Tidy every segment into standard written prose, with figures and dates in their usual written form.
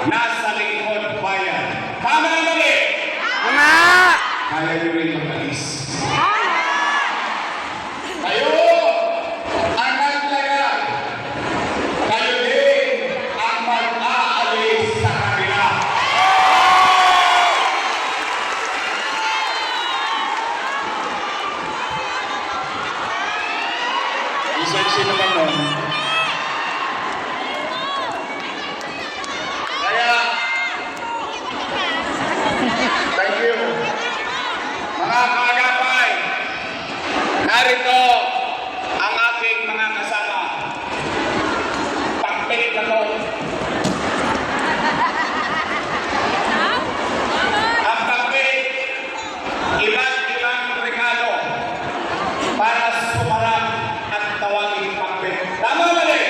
nasa lingkod bayan. Tama na mali! Tama! Kaya nyo rin mag-alis. Kayo ang naglaga. Kayo din ang mag-aalis sa kanila. Isang naman nun. Kaya, thank you. Mga kaagapay, narito ang aking mga kasama. Pagpilit na to. Ang pagpilit, iba't ibang regalo para sumarap at tawagin pagpilit. Tama mali!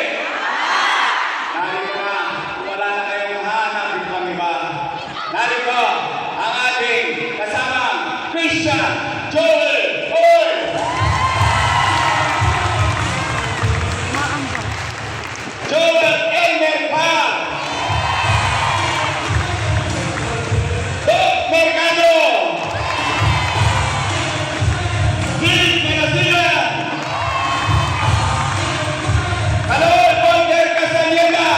Narito na, wala na kayong hanapin pang iba. Narito ang ating kasamang Christian Joel Oy! Joel Elmer Pal! Doc Mercado! Bill Menasilan! Kalor Bonter Casalienda!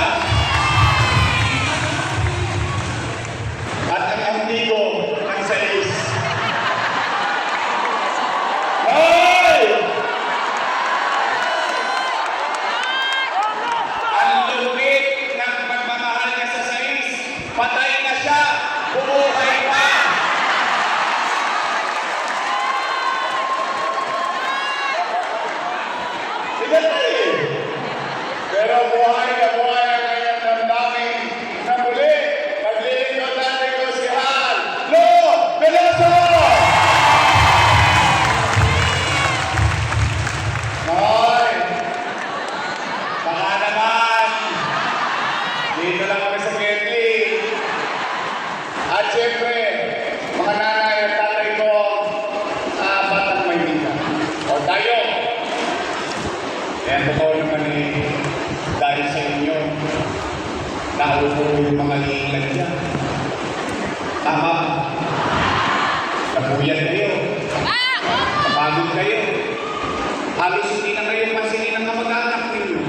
At ang antigo ng sais. Hoy! Ang lupit ng pagmamahal niya sa sais. Patay na siya, bumuhay pa. Sige tayo. Pero buhay na buhay ang kanyang damdamin na muli. Naglilingkod natin ko si Han Lo Veloso! Hoy! Baka naman! Dito lang kami sa Kentley. At syempre, mga nanay at tatay ko sa Batang Maynila. O tayo! Kaya totoo naman dahil sa inyo, naupo yung mga liilan niya. Tama. Napuyat kayo. Napagod kayo. Halos hindi na kayo pansinin ng kamag-anak ninyo.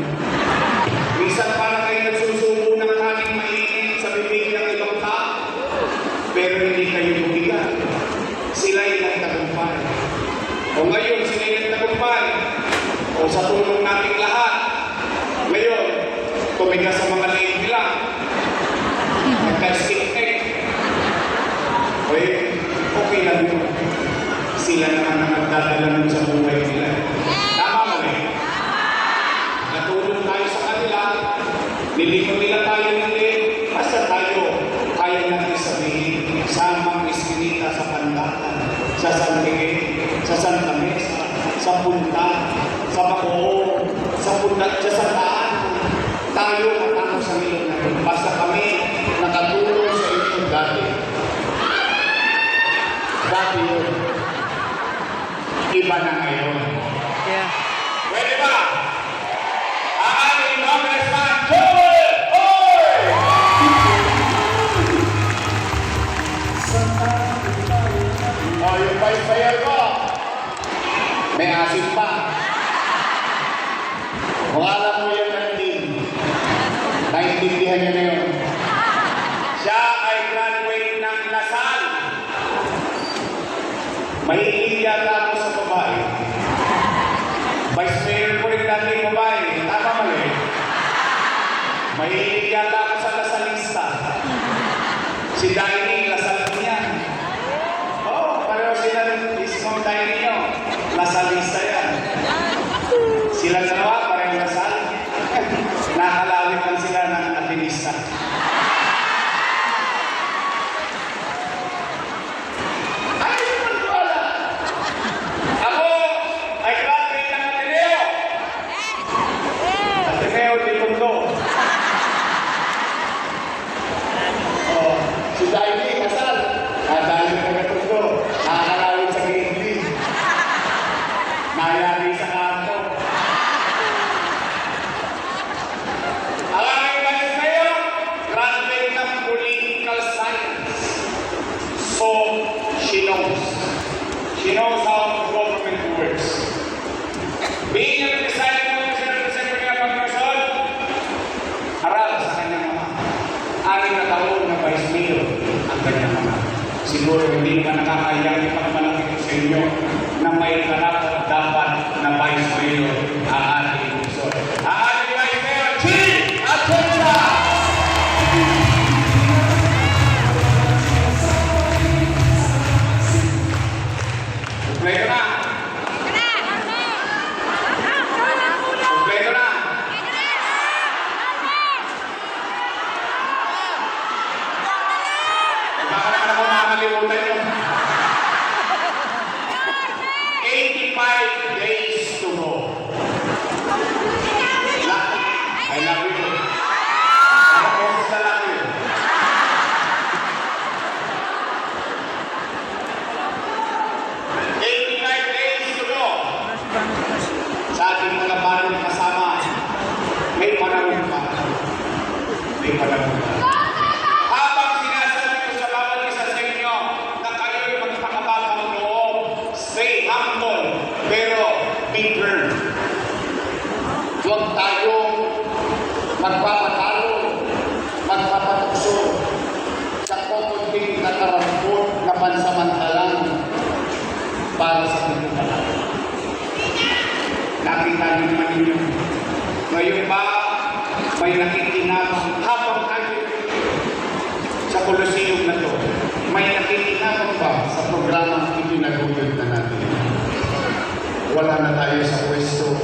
Minsan para kayo nagsusubo ng kaning mainit sa bibig ng ibang tao. Pero hindi kayo bumigat. Sila'y nagtagumpay. O ngayon, sila'y nagtagumpay. O sa tulong nating lahat. Ngayon, tumigas sa mga liit nila. Nagka-stick-neck. Okay lang yun. Sila naman ang magdadala nun sa buhay nila. Tama mo eh. Natulong tayo sa kanila. Nilingon nila tayo ng liit. Basta tayo, kaya natin sabihin. Samang iskinita sa Pandatan, sa San Miguel, sa Santa Mesa, sa Punta, sa Bacoor, sa Punta, sa Sandaan. Tayo matako sa milyon na rin. Basta kami nakatulong sa inyo dati. Dati yun. Iba na ngayon. Yeah. Pwede ba? Ang ating Congressman Joel Oy! O, yung vice mayor ko, may asin pa. Kung alam mo yan ng team, naintindihan niyo na yun. Siya ay graduate ng Lasal. Mahilig yata ako sa babae. Vice Mayor ko rin dati babae. Tama mali. Mahilig yata ako sa Lasalista. Si Daini, Lasal niya. Oo, pareho sila ng ismong Daini nyo. Lasalista yan. Sila dalawa, pareho Lasal. Nakalawit lang sila ng Atenista. Si Daini, kasal. Dahil sa Katundo, nakakalawin sa Kentley. Nayari sa kanto. Ang aking vice mayor, graduate ng She knows how government works. Being a presiding officer ng Secretary of Pagkakasal, aral sa kanyang ama. 6 na taon na vice mayor ang kanyang ama. Siguro hindi ka nakakayang ipagmalaki ko sa inyo na may karapat dapat na vice mayor ang ating Luzon. Ang ating vice mayor, Chief Atienza! Kompleto na! Kompleto na! Baka naman ako makakalimutan yun. 85 days to go. I love you. Ako boses na lang yun. 85 days to go. Sa ating mga barong kasama, may panahon pa. May panahon pa. Habang sinasabi ko sa bawat isa sa inyo na kayo'y magpakabakang loob, stay humble, pero be firm. Huwag tayong magpapatalo, magpapatukso sa kukunting katarampot na pansamantalang para sa pinagpalaan. Nakita niyo naman ninyo. Ngayon ba may nakikinabang habang kayo sa Colosseum na to? May nakikinabang ba sa programang ipinagulog na natin? Wala na tayo sa pwesto.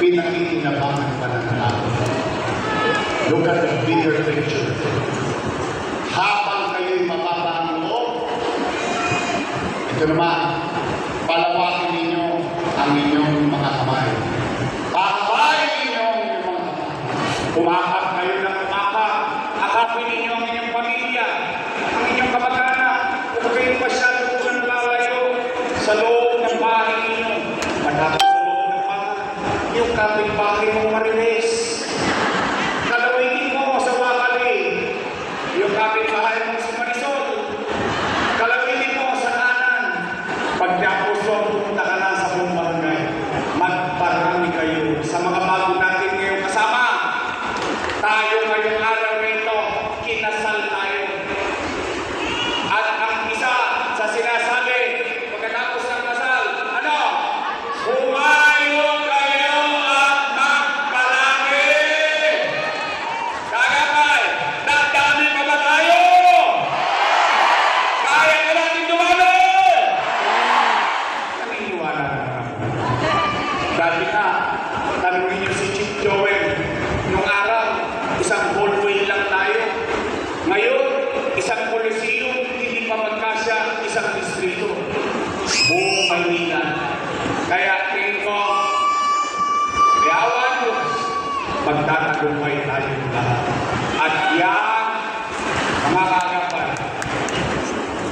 Pinakikinabangan pa ng tao. Look at the bigger picture. Habang kayo'y mababa ang loob, ito naman, palawakin ninyo ang inyong mga kamay. Pahabayin ninyo ang inyong mga kamay. Umakap kayo ng umakap. Akapin ninyo ang inyong pamilya, ang inyong kamag-anak. Kung kayo masyado kung nalalayo sa loob ng bahay ninyo, matapos sa loob ng bahay, yung kapitbahay mong marites. Kalawin mo sa wakali, yung kapitbahay mong si Marisol. Kalawin mo sa kanan. Pagtapos pumunta ka na sa buong barangay. Magparami kayo sa mga bago natin ngayong kasama. Tayo ngayong araw nito, kinasal tayo. At ang isa sa sinasabi, pagkatapos ng kasal, ano? Humayo kayo at magpalaki! Kagapay, nadami pa ba tayo? Kaya na natin dumami! Naniniwala na naman. Dati na, tanungin niyo si Chief Joel, nung araw, isang hallway lang tayo. Ngayon, isang Colosseum, hindi pa magkasya, isang distrito. Buong Maynila. Kaya tingin ko, yawan Diyos, magtatagumpay tayo lahat. At yan, mga kagapay,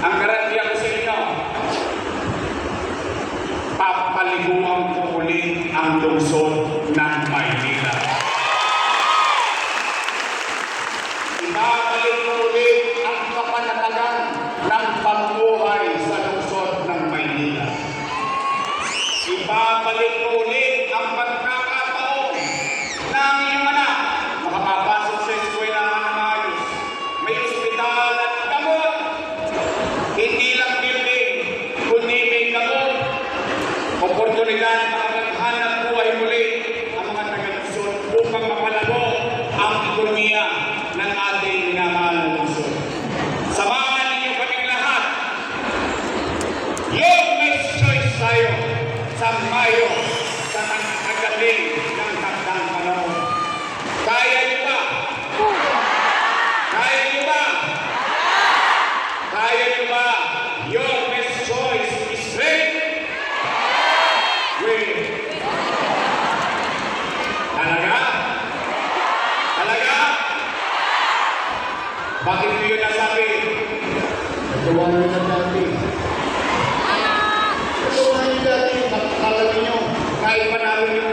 ang garantiya ko sa inyo, papaliguan ko ulit ang lungsod ng Maynila. Ibabalik ko ulit ang kapanatagan ng pamumuhay sa lungsod ng Maynila. Ibabalik ko ulit ang pagkakataon na ang inyong anak makapapasok sa eskwelahan ng maayos. May ospital at gamot. Hindi lang building, kundi may gamot. Oportunidad para maghanap buhay muli ang mga taga-Luzon upang mapalago ang ekonomiya ng ating minamahal na Luzon. Samahan ninyo kaming lahat. Yung next choice tayo sa Mayo sa tagaling ng takdang panahon. Kaya niyo ba? Kaya niyo ba? Kaya niyo ba? Your next choice is ready. Talaga? Talaga? Bakit mo yun nasabi? Nagawa nyo na dati. Nagawa nyo dati. Nakakala nyo. Kahit panalo nyo